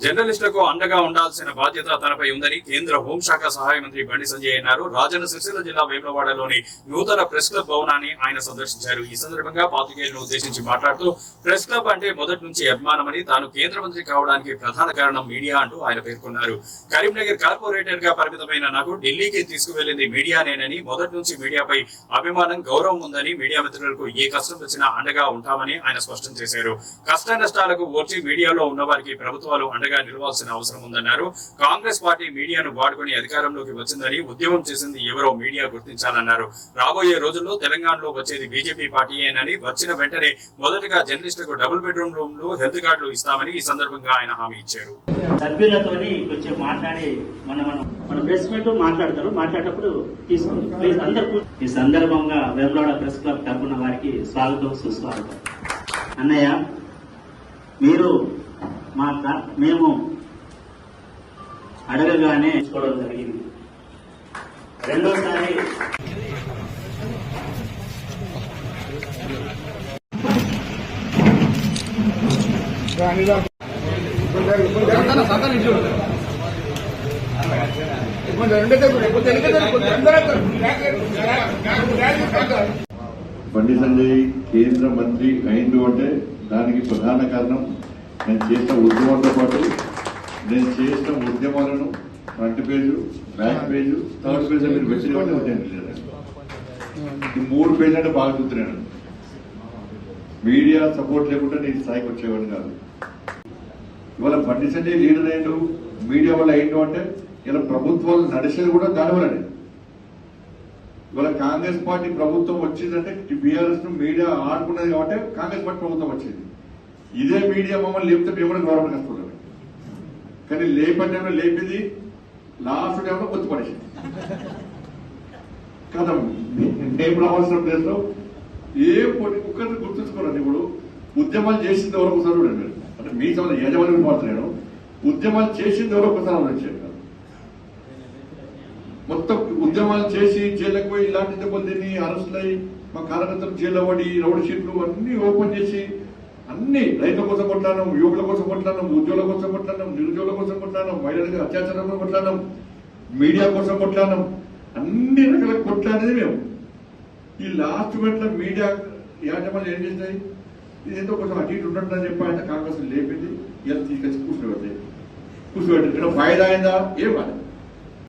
జర్నలిస్టులకు అండగా ఉండాల్సిన బాధ్యత తనపై ఉందని కేంద్ర హోంశాఖ సహాయ మంత్రి బండి సంజయ్ అన్నారు. రాజన్న సిరిసిల్ల జిల్లా వేములవాడలోని నూతన ప్రెస్ క్లబ్ భవనాన్ని ఆయన సందర్శించారు. ఈ సందర్భంగా పాత్రికేయులను ఉద్దేశించి మాట్లాడుతూ ప్రెస్ క్లబ్ అంటే మొదటి నుంచి అభిమానమని, తాను కేంద్ర మంత్రి కావడానికి ప్రధాన కారణం మీడియా అంటూ ఆయన పేర్కొన్నారు. కరీంనగర్ కార్పొరేటర్ గా పరిమితమైన నాకు ఢిల్లీకి తీసుకువెళ్లింది మీడియానేనని, మొదటి నుంచి మీడియాపై అభిమానం, గౌరవం ఉందని, మీడియా మిత్రులకు ఏ కష్టం వచ్చినా అండగా ఉంటామని ఆయన స్పష్టం చేశారు. కష్ట నష్టాలకు ఓర్చి మీడియాలో ఉన్న వారికి ప్రభుత్వాలు అండగా నిలవాల్సిన అవసరం ఉందన్నారు. కాంగ్రెస్ పార్టీ మీడియాను వాడుకుని అధికారంలోకి వచ్చిందని, ఉద్యమం చేసింది ఎవరో మీడియా గుర్తించాలన్నారు. రాబోయే రోజుల్లో తెలంగాణలో వచ్చేది బీజేపీ పార్టీయేనని, వచ్చిన వెంటనే మొదటగా జర్నలిస్టులకు డబుల్ బెడ్రూమ్ రూమ్లు, హెల్త్ కార్డులు ఇస్తామని ఈ సందర్భంగా ఆయన హామీ ఇచ్చారు. సభ్యులతోని కొంచెం మాట్లాడి మన ప్రెస్ మీట్ మాట్లాడతారు. మాట్లాడేటప్పుడు తీసుకోండి ప్లీజ్ అందరూ. ఈ సందర్భంగా వేములవాడ ప్రెస్ క్లబ్ తరపున వారికి స్వాగతం, సుస్వాగతం. అన్నయ్య, మీరు మేము అడగగానే చూడడం జరిగింది. రెండోసారి బండి సంజయ్ కేంద్ర మంత్రి అయిండు అంటే దానికి ప్రధాన కారణం నేను చేసిన ఉద్యమంతో పాటు నేను చేసిన ఉద్యమాలను front page, back page, third page మీరు వచ్చిన ఉద్యమం. ఈ 3 పేజీలు అంటే బాగా చూస్తున్నాను. మీడియా సపోర్ట్ లేకుండా నేను స్థాయికి వచ్చేవాడిని కాదు. ఇవాళ బండి సంజయ్ లీడర్ అయ్యిండు, మీడియా వల్ల అయిండు అంటే ఇలా ప్రభుత్వాలు నడిచేది కూడా దానివల్లనే. ఇవాళ కాంగ్రెస్ పార్టీ ప్రభుత్వం వచ్చిందంటే బీఆర్ఎస్ ను మీడియా ఆడుకున్నది కాబట్టి కాంగ్రెస్ పార్టీ ప్రభుత్వం వచ్చింది. ఇదే మీడియా మమ్మల్ని లేపితే మేము కూడా గవర్నమెంట్ కష్టపడ్డాం. కానీ లేపంటే లేపింది లాస్ట్ టైంలో కొత్త పడేసింది కదా. మేము రావాల్సిన ప్లేస్ లో ఏ ఒక్కరిని గుర్తుంచుకోరండి. ఇప్పుడు ఉద్యమాలు చేసింది ఎవరో ఒకసారి చూడండి మీరు, అంటే మీ సమయంలో యజమాని మాట్లాడాను. ఉద్యమాలు చేసింది ఎవరో ఒకసారి ఆలోచించారు. మొత్తం ఉద్యమాలు చేసి జైలుకు పోయి ఇలాంటి దెబ్బతిని అరెస్టులు అయ్యి మా కార్యకర్తలు జైల్లో పడి రౌడ్ షీట్లు అన్ని ఓపెన్ చేసి అన్ని రైతుల కోసం కొట్లాడినాం, యువకుల కోసం కొట్లాడినాం, ఉద్యోగుల కోసం కొట్లాడినాం, నిరుద్యోగుల కోసం కొట్లాడినాం, మహిళలకు అత్యాచారం కొట్లాడినాం, మీడియా కోసం కొట్లాడినాం, అన్ని రకాల కొట్లాడేది మేము. ఈ లాస్ట్ మినిట్లో మీడియా యాజమాన్యం ఏం చేస్తాయి, ఇదేంతో కొంచెం అటు ఇటు ఉంటుందని చెప్పి కాంగ్రెస్ లేపింది. ఇలా తీసుకొచ్చి కూర్చోబెట్టాయి. ఇక్కడ ఫాయిదా అయిందా? ఏం కాదు.